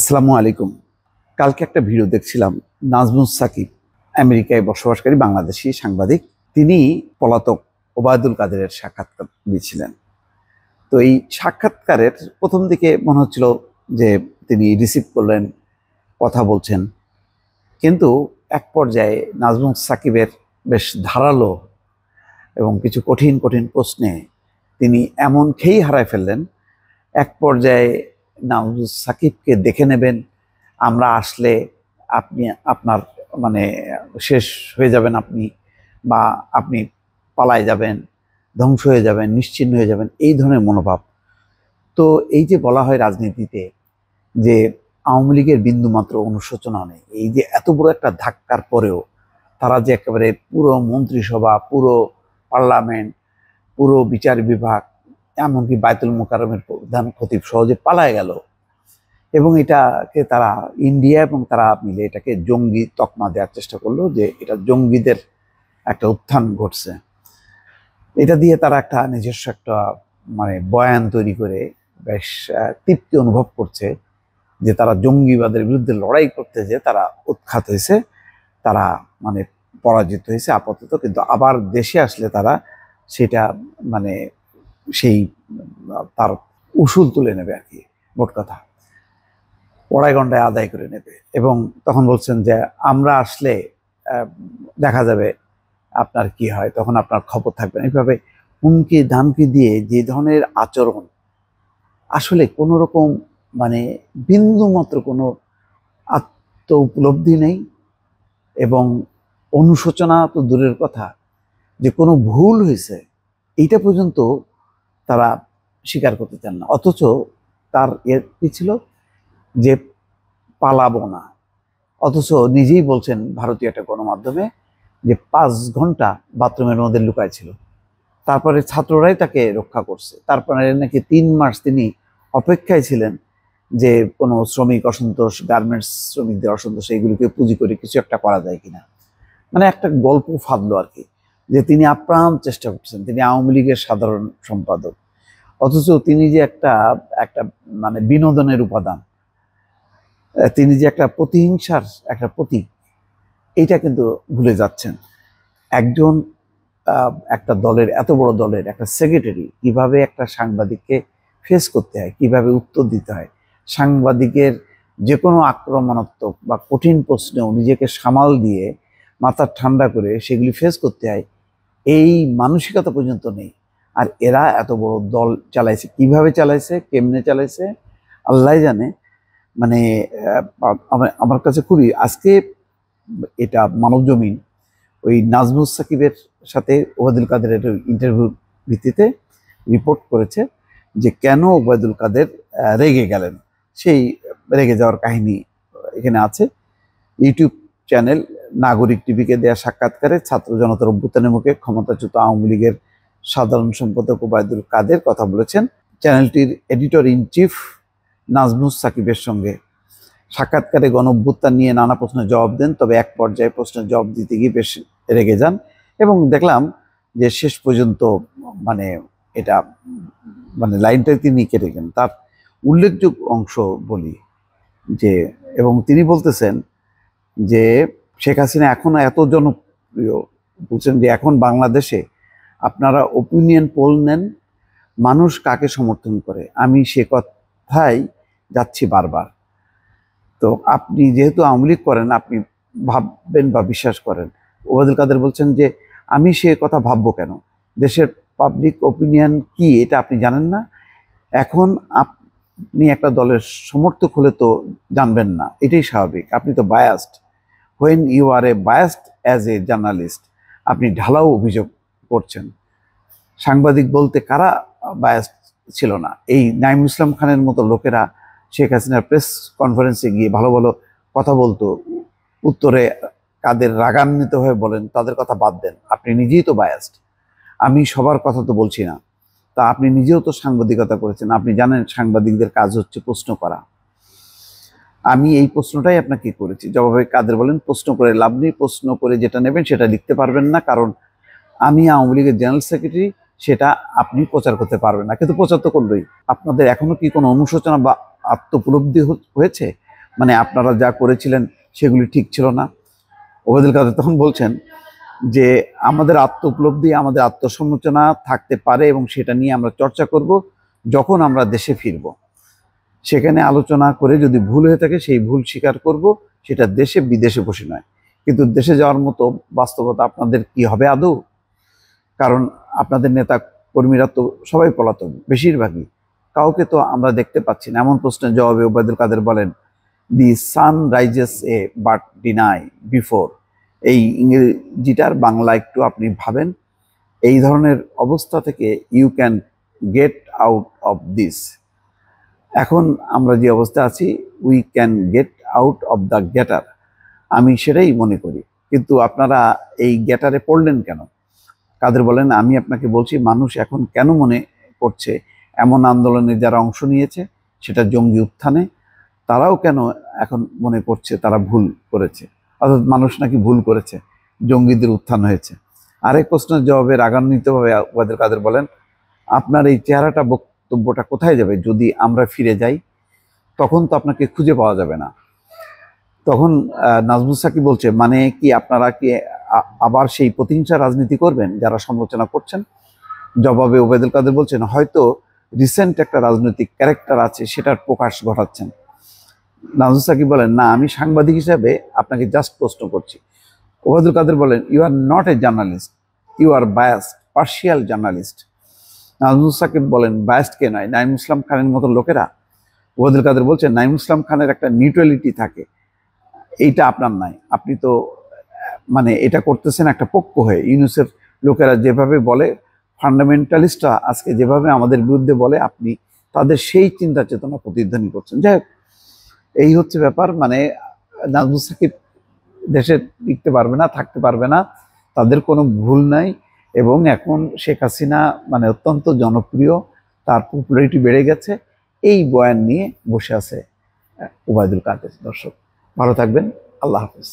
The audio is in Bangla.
আসসালামু আলাইকুম। কালকে একটা ভিডিও দেখছিলাম। নাজমুস সাকিব আমেরিকায় বসবাসকারী বাংলাদেশি সাংবাদিক। তিনি পলাতক ওবায়দুল কাদেরের সাক্ষাৎকার দিয়েছিলেন। তো এই সাক্ষাৎকারের প্রথম দিকে মনে হচ্ছিল যে তিনি রিসিভ করলেন, কথা বলছেন, কিন্তু এক পর্যায়ে নাজমুস সাকিবের বেশ ধারালো এবং কিছু কঠিন কঠিন প্রশ্নে তিনি এমন খেই হারায় ফেললেন। এক পর্যায়ে নাজমুস সাকিবকে দেখে নেবেন, আমরা আসলে আপনি আপনার মানে শেষ হয়ে যাবেন আপনি, বা আপনি পালায় যাবেন, ধ্বংস হয়ে যাবেন, নিশ্চিহ্ন হয়ে যাবেন, এই ধরনের মনোভাব। তো এই যে বলা হয় রাজনীতিতে যে আওয়ামী লীগের বিন্দুমাত্র অনুশোচনা নেই, এই যে এত বড় একটা ধাক্কার পরেও তারা যে একেবারে পুরো মন্ত্রিসভা, পুরো পার্লামেন্ট, পুরো বিচার বিভাগ, এমনকি বায়তুল মোকাররমের প্রধান খতিব সহজে পালায় গেল, এবং এটাকে তারা ইন্ডিয়া এবং তারা মিলে এটাকে জঙ্গি তকমা দেওয়ার চেষ্টা করলো, যে এটা জঙ্গিদের একটা উত্থান ঘটছে। এটা দিয়ে তারা একটা নিজস্ব একটা বয়ান তৈরি করে বেশ তৃপ্তি অনুভব করছে যে তারা জঙ্গিবাদের বিরুদ্ধে লড়াই করতে যে তারা উৎখাত হয়েছে, তারা পরাজিত হয়েছে আপাতত, কিন্তু আবার দেশে আসলে তারা সেটা মানে সেই তার উসুল তুলে নেবে আর কি, মোট কথা পড়ায় গন্ডায় আদায় করে নেবে। এবং তখন বলছেন যে আমরা আসলে দেখা যাবে আপনার কি হয়, তখন আপনার খবর থাকবে না। এইভাবে হুমকি ধামকি দিয়ে যে ধরনের আচরণ, আসলে কোনো রকম বিন্দু মাত্র কোনো আত্ম উপলব্ধি নেই, এবং অনুশোচনা তো দূরের কথা, যে কোনো ভুল হয়েছে এইটা পর্যন্ত তারা স্বীকার করতে চান না। অথচ তার কি ছিল যে পালাবো না, অথচ নিজেই বলছেন ভারতীয় একটা গণমাধ্যমে যে 5 ঘন্টা বাথরুমের মধ্যে লুকায় ছিল, তারপরে ছাত্ররাই তাকে রক্ষা করছে। তারপরে নাকি 3 মাস তিনি অপেক্ষায় ছিলেন যে কোনো শ্রমিক অসন্তোষ, গার্মেন্টস শ্রমিকদের অসন্তোষ, এইগুলিকে পুঁজি করে কিছু একটা করা যায় কিনা, একটা গল্প ফাঁদলো আর কি, যে তিনি আপ্রাণ চেষ্টা করছেন, তিনি আওয়ামী লীগের সাধারণ সম্পাদক, অথচ তিনি যে একটা একটা বিনোদনের উপাদান, তিনি যে একটা প্রতিহিংসার একটা প্রতীক, এইটা কিন্তু ভুলে যাচ্ছেন। একজন একটা দলের, এত বড় দলের একটা সেক্রেটারি কিভাবে একটা সাংবাদিককে ফেস করতে হয়, কিভাবে উত্তর দিতে হয়, সাংবাদিকের যে কোনো আক্রমণাত্মক বা কঠিন প্রশ্নেও নিজেকে সামাল দিয়ে মাথা ঠান্ডা করে সেগুলি ফেস করতে হয়, এই মানসিকতা পর্যন্ত নেই। আর এরা এত বড় দল চালাইছে, কিভাবে চালাইছে, কেমনে চালাইছে আল্লাহ জানে। আমার কাছে খুবই আজকে এটা মানব জমিন ওই নাজমুস সাকিবের সাথে ওবায়দুল কাদেরের ইন্টারভিউ ভিত্তিতে রিপোর্ট করেছে যে কেন ওবায়দুল কাদের রেগে গেলেন। সেই রেগে যাওয়ার কাহিনী এখানে আছে। ইউটিউব চ্যানেল নাগরিক টিভিকে দেয়া সাক্ষাৎকারে ছাত্র জনতার অভ্যুত্থানের মুখে ক্ষমতাচ্যুত আওয়ামী লীগের সাধারণ সম্পাদক ওবায়দুল কাদের কথা বলেছেন চ্যানেলটির এডিটর ইন চিফ নাজমুস সাকিবের সঙ্গে। সাক্ষাৎকারে গণঅভ্যুত্থান নিয়ে নানা প্রশ্নের জবাব দেন, তবে এক পর্যায়ে প্রশ্নের জবাব দিতে গিয়ে বেশ রেগে যান, এবং দেখলাম যে শেষ পর্যন্ত এটা লাইনটা তিনি কেটে গেলেন। তার উল্লেখযোগ্য অংশ বলি যে, এবং তিনি বলতেছেন যে শেখ হাসিনা এখনো এত জনপ্রিয়, বলছেন যে এখন বাংলাদেশে আপনারা ওপিনিয়ন পোল নেন, মানুষ কাকে সমর্থন করে, আমি সে কথাই যাচ্ছি বারবার। তো আপনি যেহেতু আওয়ামী লীগ করেন, আপনি ভাববেন বা বিশ্বাস করেন। ওবায়দুল কাদের বলছেন যে আমি সে কথা ভাববো কেন, দেশের পাবলিক ওপিনিয়ন কি এটা আপনি জানেন না, এখন আপনি একটা দলের সমর্থক হলে তো জানবেন না, এটাই স্বাভাবিক, আপনি তো biased, when you are a biased as a journalist, আপনি ঢালাও অভিযোগ করছেন। সাংবাদিক বলতে কারা বায়াসড ছিল না? এই নাঈমুল ইসলাম খানের মতো লোকেরা শেখ হাসিনার প্রেস কনফারেন্সে গিয়ে ভালো ভালো কথা বলতো, উত্তরে কাদের রাগান্বিত হয়ে বলেন তাদের কথা বাদ দেন, আপনি নিজেই তো বায়াসড। আমি সবার কথা তো বলছি না, তা আপনি নিজেও তো সাংবাদিকতা করেছেন, আপনি জানেন সাংবাদিকদের কাজ হচ্ছে প্রশ্ন করা। আমি এই প্রশ্নটাই আপনাকে করেছি। জবাবে কাদের বলেন, প্রশ্ন করে লাভ নেই, প্রশ্ন করে যেটা নেবেন সেটা লিখতে পারবেন না, কারণ আমি আওয়ামী লীগের জেনারেল সেক্রেটারি, সেটা আপনি প্রচার করতে পারবেন না। কিন্তু প্রচার তো করলোই। আপনাদের এখনো কি কোনো অনুশোচনা বা আত্ম উপলব্ধি হয়েছে? মানে আপনারা যা করেছিলেন সেগুলি ঠিক ছিল না। ওবায়দুল কাদের তখন বলছেন যে আমাদের আত্ম উপলব্ধি, আমাদের আত্মসমালোচনা থাকতে পারে এবং সেটা নিয়ে আমরা চর্চা করব যখন আমরা দেশে ফিরব। সেখানে আলোচনা করে যদি ভুল হয়ে থাকে সেই ভুল স্বীকার করব, সেটা দেশে বিদেশে বসে নয়। কিন্তু দেশে যাওয়ার মতো বাস্তবতা আপনাদের কি হবে আদৌ? কারণ আপনাদের নেতা কর্মীরা তো সবাই পলাতক, বেশিরভাগই। কাউকে তো আমরা দেখতে পাচ্ছি না। এমন প্রশ্নের জবাবে ওবায়দুল কাদের বলেন, the sun rises a but deny before. এই ইংরেজিটার বাংলা একটু আপনি ভাবেন। এই ধরনের অবস্থা থেকে you can get out of this. এখন আমরা যে অবস্থা আছি, we can get out of the gutter. আমি সেটাই মনে করি। কিন্তু আপনারা এই গেটারে পড়লেন কেন? কাদের বলেন, আমি আপনাকে বলছি, মানুষ এখন কেন মনে করছে এমন আন্দোলনে যারা অংশ নিয়েছে, সেটা জঙ্গি উত্থানে, তারাও কেন এখন মনে করছে তারা ভুল করেছে? অর্থাৎ মানুষ নাকি ভুল করেছে, জঙ্গিদের উত্থান হয়েছে। আরেক প্রশ্নের জবাবে রাগান্বিতভাবে ওবায়দুল কাদের বলেন, আপনার এই চেহারাটা, বক্তব্যটা কোথায় যাবে যদি আমরা ফিরে যাই? তখন তো আপনাকে খুঁজে পাওয়া যাবে না। তখন নাজমুস সাকিব বলছে, মানে কি আপনারা কি আবার সেই প্রতিহিংসা রাজনীতি করবেন যারা সমালোচনা করছেন? জবাবে ওবায়দুল কাদের বলছেন, হয়তো রিসেন্ট একটা রাজনৈতিক ক্যারেক্টার আছে, সেটার প্রকাশ ঘটাচ্ছেন। নাজমুস সাকিব বলেন, না, আমি সাংবাদিক হিসাবে আপনাকে জাস্ট প্রশ্ন করছি। ওবায়দুল কাদের বলেন, you are not a journalist, you are biased, partial journalist. Nazmus Sakib বলেন, বায়াসড কে নয়? নাঈম ইসলাম খানের মতো লোকেরা। ওবায়দুল কাদের বলছেন, নাঈম ইসলাম খানের একটা নিউট্রালিটি থাকে, এইটা আপনার নাই। আপনি তো মানে এটা করতেছেন একটা পক্ষ হয়ে। ইউনূসের লোকেরা যেভাবে বলে, ফান্ডামেন্টালিস্টরা আজকে যেভাবে আমাদের বিরুদ্ধে বলে, আপনি তাদের সেই চিন্তা চেতনা প্রতিধ্বনি করছেন। যাই হোক, এই হচ্ছে ব্যাপার। মানে নাজমুস সাকিব দেশে টিকতে পারবে না, থাকতে পারবে না, তাদের কোনো ভুল নাই। এবং এখন শেখ হাসিনা মানে অত্যন্ত জনপ্রিয়, তার পপুলারিটি বেড়ে গেছে। এই বয়ান নিয়ে বসে আছে ওবায়দুল কাদের। দর্শক ভালো থাকবেন, আল্লাহ হাফিজ।